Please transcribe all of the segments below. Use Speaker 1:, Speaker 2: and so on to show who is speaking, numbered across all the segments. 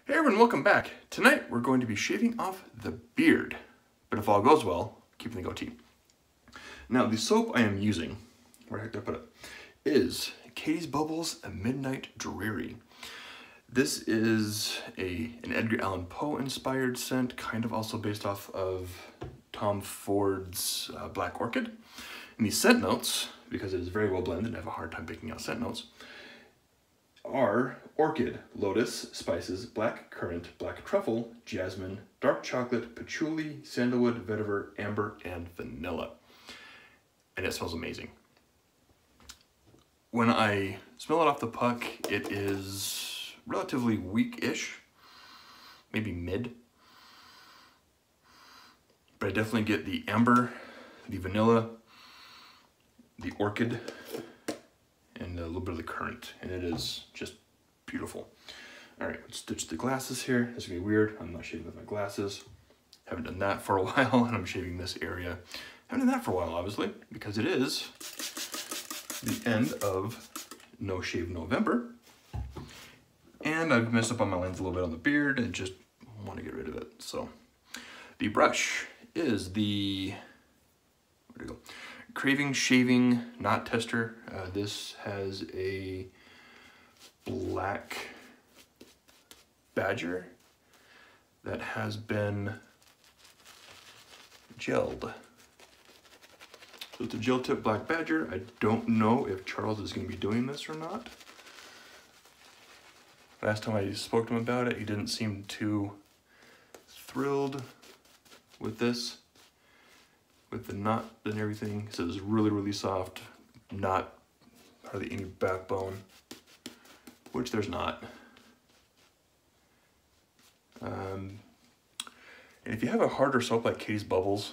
Speaker 1: Hey everyone, welcome back. Tonight we're going to be shaving off the beard, but if all goes well, keeping the goatee. Now the soap I am using, where the heck did I put it, is Katie's Bubbles A Midnight Dreary. This is an Edgar Allan Poe inspired scent, kind of also based off of Tom Ford's Black Orchid. And these scent notes, because it is very well blended, I have a hard time picking out scent notes, are orchid, lotus, spices, black currant, black truffle, jasmine, dark chocolate, patchouli, sandalwood, vetiver, amber, and vanilla. And it smells amazing. When I smell it off the puck, it is relatively weak-ish, maybe mid. But I definitely get the amber, the vanilla, the orchid, and a little bit of the currant, and it is just beautiful. All right, let's stitch the glasses here. This is gonna be weird. I'm not shaving with my glasses. Haven't done that for a while, and I'm shaving this area. Haven't done that for a while, obviously, because it is the end of No Shave November. And I've messed up on my length a little bit on the beard and just want to get rid of it. So the brush is the, where'd it go? Craving Shaving Knot Tester. This has a black badger that has been gelled. So it's a gel tip black badger. I don't know if Charles is going to be doing this or not. Last time I spoke to him about it, he didn't seem too thrilled with this. With the knot and everything, so it's really, really soft, not hardly any backbone, which there's not. And if you have a harder soap like Katie's Bubbles,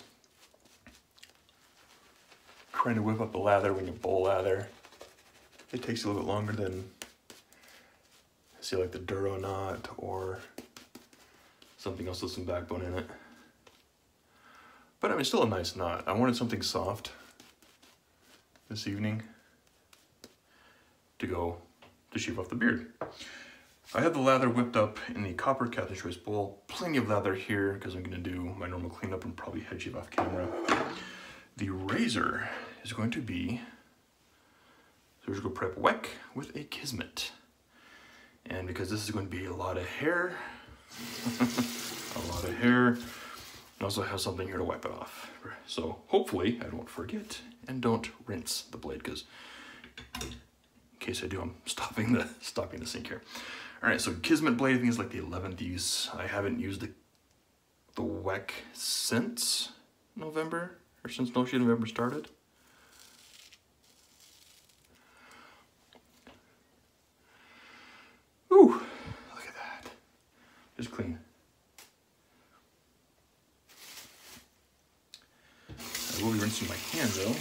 Speaker 1: trying to whip up the lather when you bowl lather, it takes a little bit longer than, say, like the Duro knot or something else with some backbone in it. But I mean, still a nice knot. I wanted something soft this evening to shave off the beard. I have the lather whipped up in the copper Captain's Choice bowl. Plenty of lather here because I'm going to do my normal cleanup and probably head shave off camera. The razor is going to be Surgical Prep Weck with a Kismet. And because this is going to be a lot of hair, I also have something here to wipe it off. So hopefully I don't forget and don't rinse the blade, because in case I do, I'm stopping the sink here. All right, so Kismet blade, I think is like the 11th use. I haven't used the Weck since November, or since No Shave November started. Ooh, look at that. Just clean. I will be rinsing my hand though,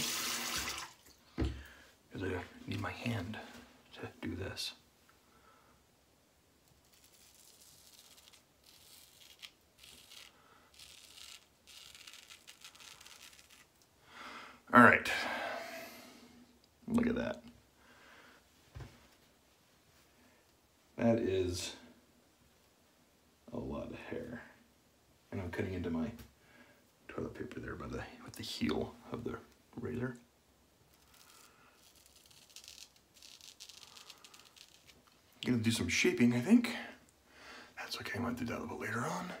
Speaker 1: because I need my hand to do this. All right, look at that. That is a lot of hair. And I'm cutting into my toilet paper there with the heel of the razor. I'm gonna do some shaping, I think. That's okay, I might do that a little bit later on.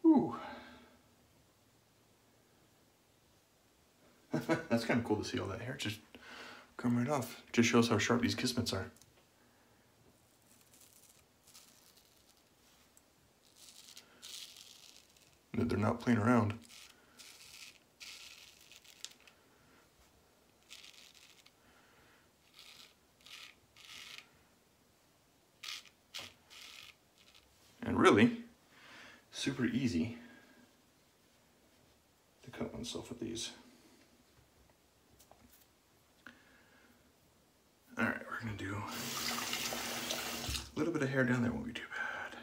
Speaker 1: Ooh. That's kind of cool to see all that hair just come right off. Just shows how sharp these Kismets are. They're not playing around. And really, super easy to cut oneself with these. All right, we're gonna do a little bit of hair down there, won't be too bad.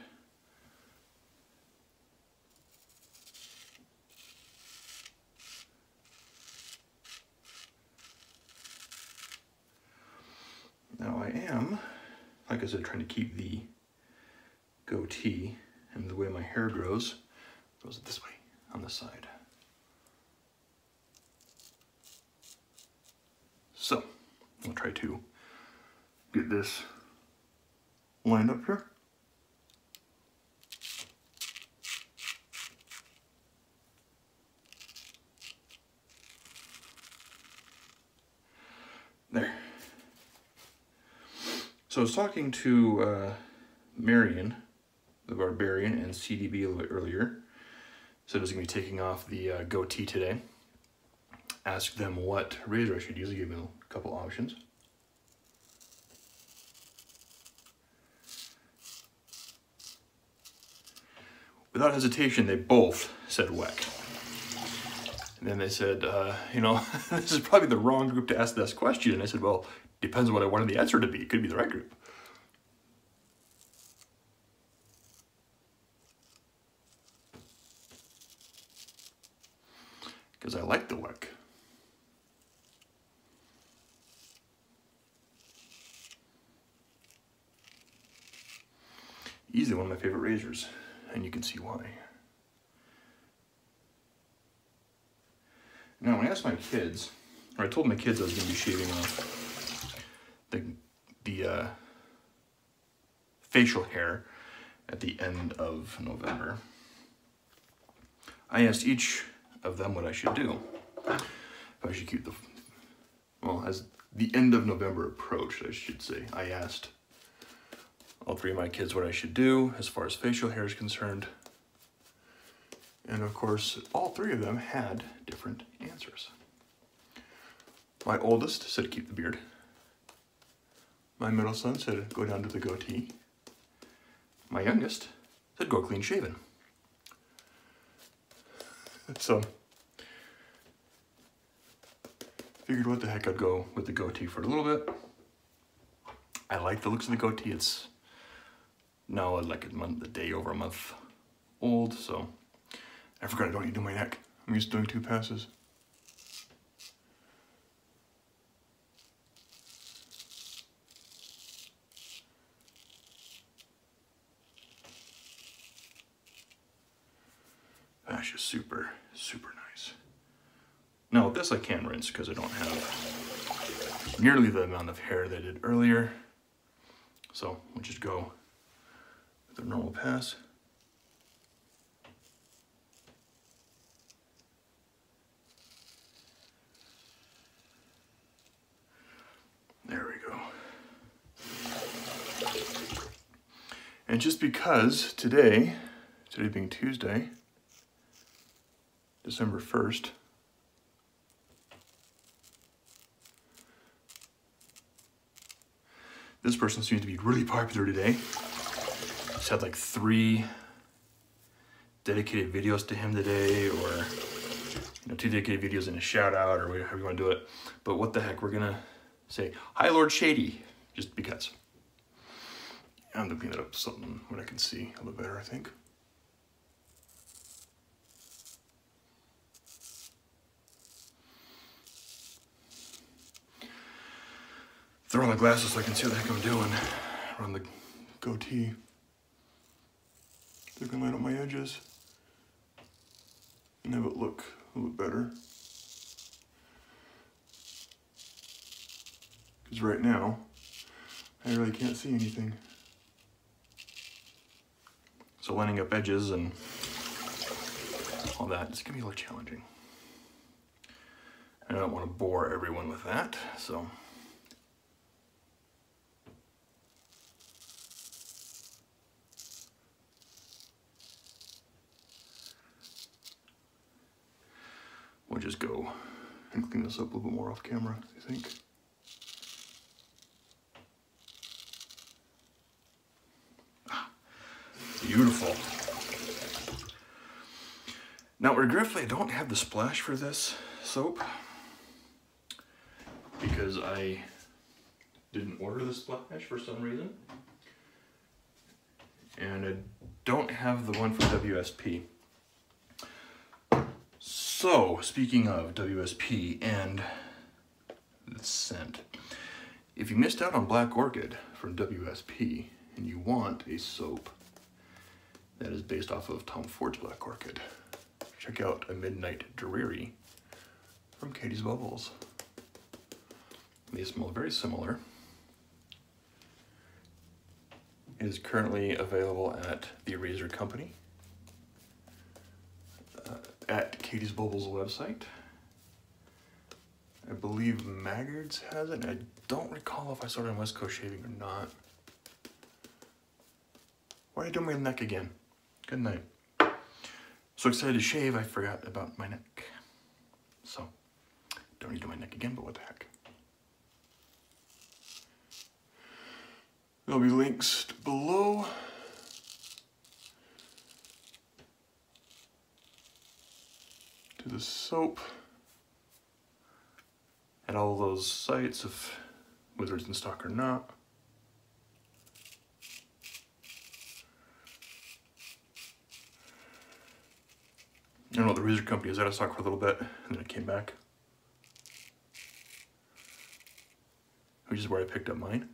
Speaker 1: I am, like I said, trying to keep the goatee and the way my hair grows this way on the side. So I'll try to get this lined up here. There. So I was talking to Marion, the Barbarian, and CDB a little bit earlier. Said I was going to be taking off the goatee today. Asked them what razor I should use. They gave me a couple options. Without hesitation, they both said Weck. And then they said, you know, this is probably the wrong group to ask this question. And I said, well, depends on what I wanted the answer to be. It could be the right group. Because I like the Weck. Easily one of my favorite razors, and you can see why. Now, when I asked my kids, or I told my kids I was going to be shaving off the facial hair at the end of November, I asked each of them what I should do. If I should keep well, as the end of November approached, I should say, I asked all three of my kids what I should do as far as facial hair is concerned. And of course, all three of them had different answers. My oldest said keep the beard. My middle son said go down to the goatee. My youngest said go clean shaven. So, figured what the heck, I'd go with the goatee for a little bit. I like the looks of the goatee. It's now like a day over a month old, so I forgot I don't need to do my neck. I'm used to doing 2 passes. That's just super, super nice. Now with this I can rinse because I don't have nearly the amount of hair that I did earlier. So we'll just go with a normal pass. There we go. And just because today being Tuesday, December 1st, this person seems to be really popular today. Just had like 3 dedicated videos to him today, or 2 dedicated videos and a shout out, or however you want to do it. But what the heck, we're gonna say hi Lord Shady, just because. I'm gonna clean it up something when I can see a little better, I think. Throw on the glasses so I can see what the heck I'm doing around the goatee. They're gonna line up my edges and have it look a little better. Because right now, I really can't see anything. So lining up edges and all that is gonna be a little challenging. I don't want to bore everyone with that, so. We'll just go and clean this up a little bit more off camera, I think. Ah, beautiful. Now, regretfully, I don't have the splash for this soap because I didn't order the splash for some reason. And I don't have the one from WSP. So, speaking of WSP and the scent, If you missed out on Black Orchid from WSP and you want a soap that is based off of Tom Ford's Black Orchid, check out A Midnight Dreary from Katie's Bubbles. They smell very similar. It is currently available at the Eraser Company, at Katie's Bubbles website. I believe Maggard's has it. I don't recall if I saw it on West Coast Shaving or not. Why are you doing my neck again? Good night. So excited to shave, I forgot about my neck. So, don't need to do my neck again, but what the heck. There'll be links below. To the soap. And all those sites, of whether it's in stock or not. I don't know, the Razor Company was out of stock for a little bit, and then it came back. Which is where I picked up mine.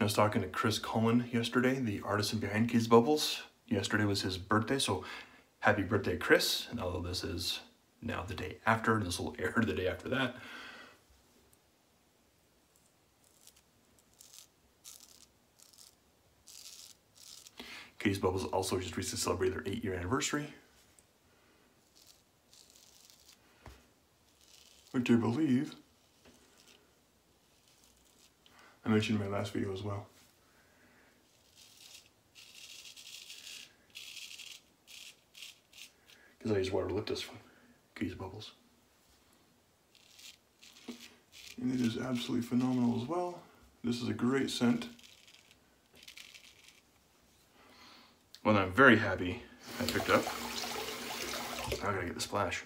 Speaker 1: I was talking to Chris Cullen yesterday, the artisan behind Katie's Bubbles. Yesterday was his birthday, so happy birthday, Chris. And although this is now the day after, and this will air the day after that. Katie's Bubbles also just recently celebrated their 8-year anniversary, which I believe I mentioned in my last video as well. Because I use water eucalyptus from Katie's Bubbles. And it is absolutely phenomenal as well. This is a great scent. One that I'm very happy I picked up. Now I gotta get the splash.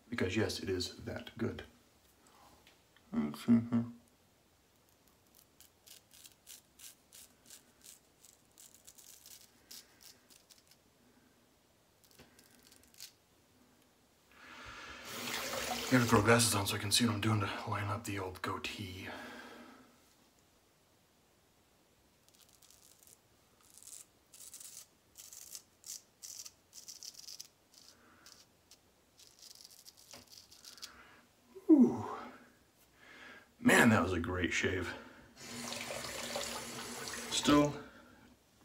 Speaker 1: Because yes, it is that good. Let's see here. I gotta throw glasses on so I can see what I'm doing to line up the old goatee. Ooh. Man, that was a great shave. Still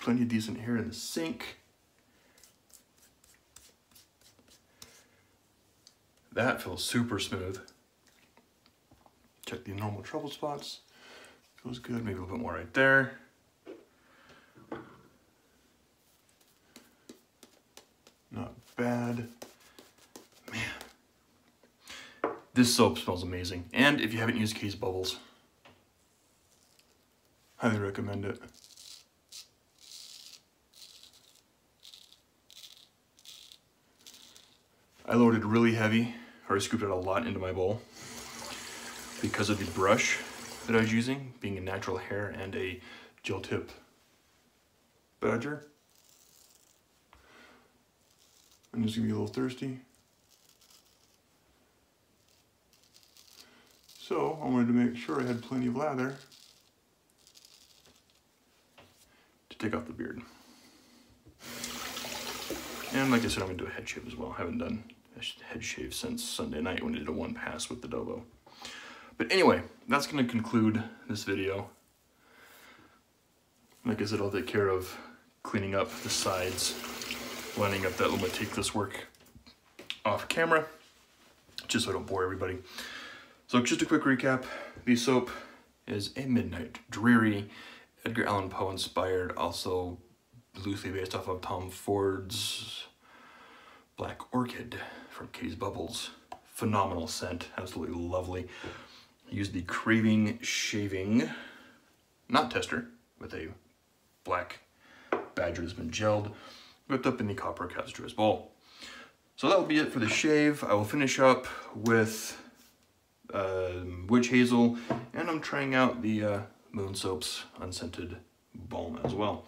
Speaker 1: plenty of decent hair in the sink. That feels super smooth. Check the normal trouble spots. Feels good, maybe a little bit more right there. Not bad. Man. This soap smells amazing. And if you haven't used Katie's Bubbles, highly recommend it. I loaded really heavy, or I scooped it a lot into my bowl because of the brush that I was using, being a natural hair and a gel tip badger. I'm just gonna be a little thirsty. So I wanted to make sure I had plenty of lather to take off the beard. And like I said, I'm gonna do a head shave as well. I haven't done a head shave since Sunday night when I did a 1 pass with the Dobo. But anyway, that's gonna conclude this video. Like I said, I'll take care of cleaning up the sides, lining up that little meticulous work off camera, just so I don't bore everybody. So just a quick recap, the soap is A Midnight Dreary, Edgar Allan Poe inspired, also loosely based off of Tom Ford's Black Orchid from Katie's Bubbles. Phenomenal scent, absolutely lovely. I used the Craving Shaving, not tester, with a black badger that's been gelled, whipped up in the copper Casastruz bowl. So that will be it for the shave. I will finish up with witch hazel, and I'm trying out the Moon Soap's unscented balm as well.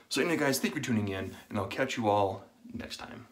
Speaker 1: So anyway guys, thank you for tuning in, and I'll catch you all next time.